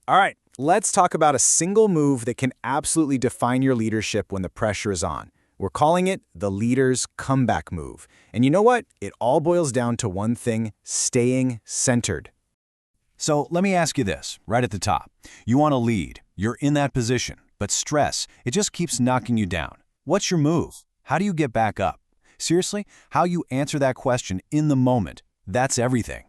All right, let's talk about a single move that can absolutely define your leadership when the pressure is on. We're calling it the leader's comeback move. And you know what? It all boils down to one thing: staying centered. So let me ask you this, right at the top. You want to lead, you're in that position, but stress, it just keeps knocking you down. What's your move? How do you get back up? Seriously, how you answer that question in the moment, that's everything.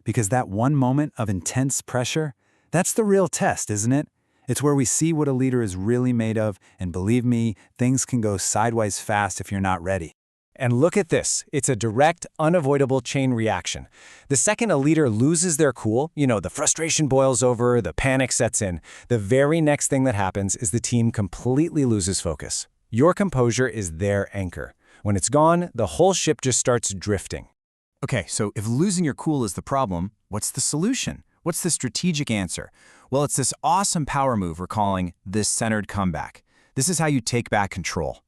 Because that one moment of intense pressure, that's the real test, isn't it? It's where we see what a leader is really made of, and believe me, things can go sideways fast if you're not ready. And look at this. It's a direct, unavoidable chain reaction. The second a leader loses their cool, the frustration boils over, the panic sets in, the very next thing that happens is the team completely loses focus. Your composure is their anchor. When it's gone, the whole ship just starts drifting. Okay, so if losing your cool is the problem, what's the solution? What's the strategic answer? Well, it's this awesome power move we're calling this centered comeback. This is how you take back control.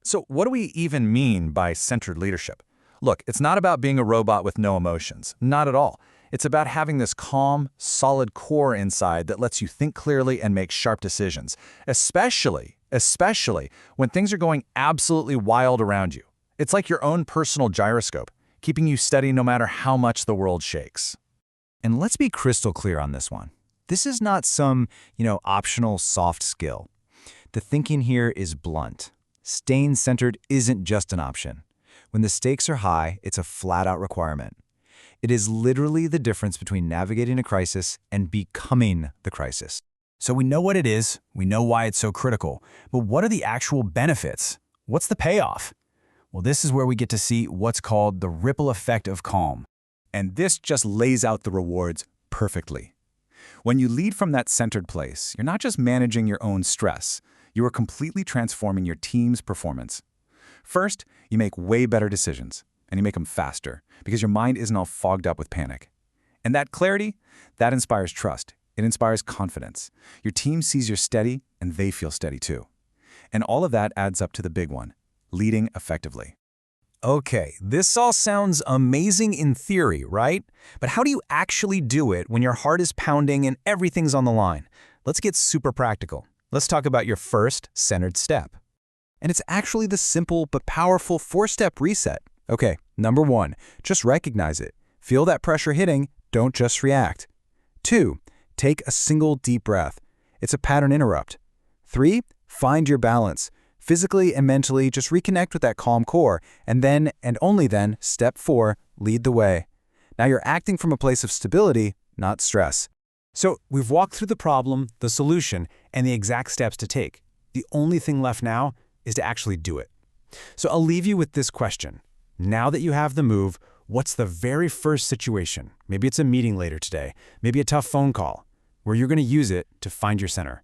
So what do we even mean by centered leadership? Look, it's not about being a robot with no emotions. Not at all. It's about having this calm, solid core inside that lets you think clearly and make sharp decisions, especially when things are going absolutely wild around you. It's like your own personal gyroscope, keeping you steady no matter how much the world shakes. And let's be crystal clear on this one. This is not some, optional soft skill. The thinking here is blunt. Staying centered isn't just an option. When the stakes are high, it's a flat-out requirement. It is literally the difference between navigating a crisis and becoming the crisis. So we know what it is, we know why it's so critical, but what are the actual benefits? What's the payoff? Well, this is where we get to see what's called the ripple effect of calm. And this just lays out the rewards perfectly. When you lead from that centered place, you're not just managing your own stress. You are completely transforming your team's performance. First, you make way better decisions, and you make them faster because your mind isn't all fogged up with panic. And that clarity, that inspires trust. It inspires confidence. Your team sees you're steady, and they feel steady too. And all of that adds up to the big one: leading effectively. Okay, this all sounds amazing in theory, right? But how do you actually do it when your heart is pounding and everything's on the line? Let's get super practical. Let's talk about your first centered step. And it's actually the simple but powerful 4-step reset. Okay, number 1, just recognize it. Feel that pressure hitting, don't just react. 2, take a single deep breath. It's a pattern interrupt. 3, find your balance. Physically and mentally, just reconnect with that calm core. And then, and only then, step 4, lead the way. Now you're acting from a place of stability, not stress. So we've walked through the problem, the solution, and the exact steps to take. The only thing left now is to actually do it. So I'll leave you with this question. Now that you have the move, what's the very first situation? Maybe it's a meeting later today, maybe a tough phone call, where you're going to use it to find your center.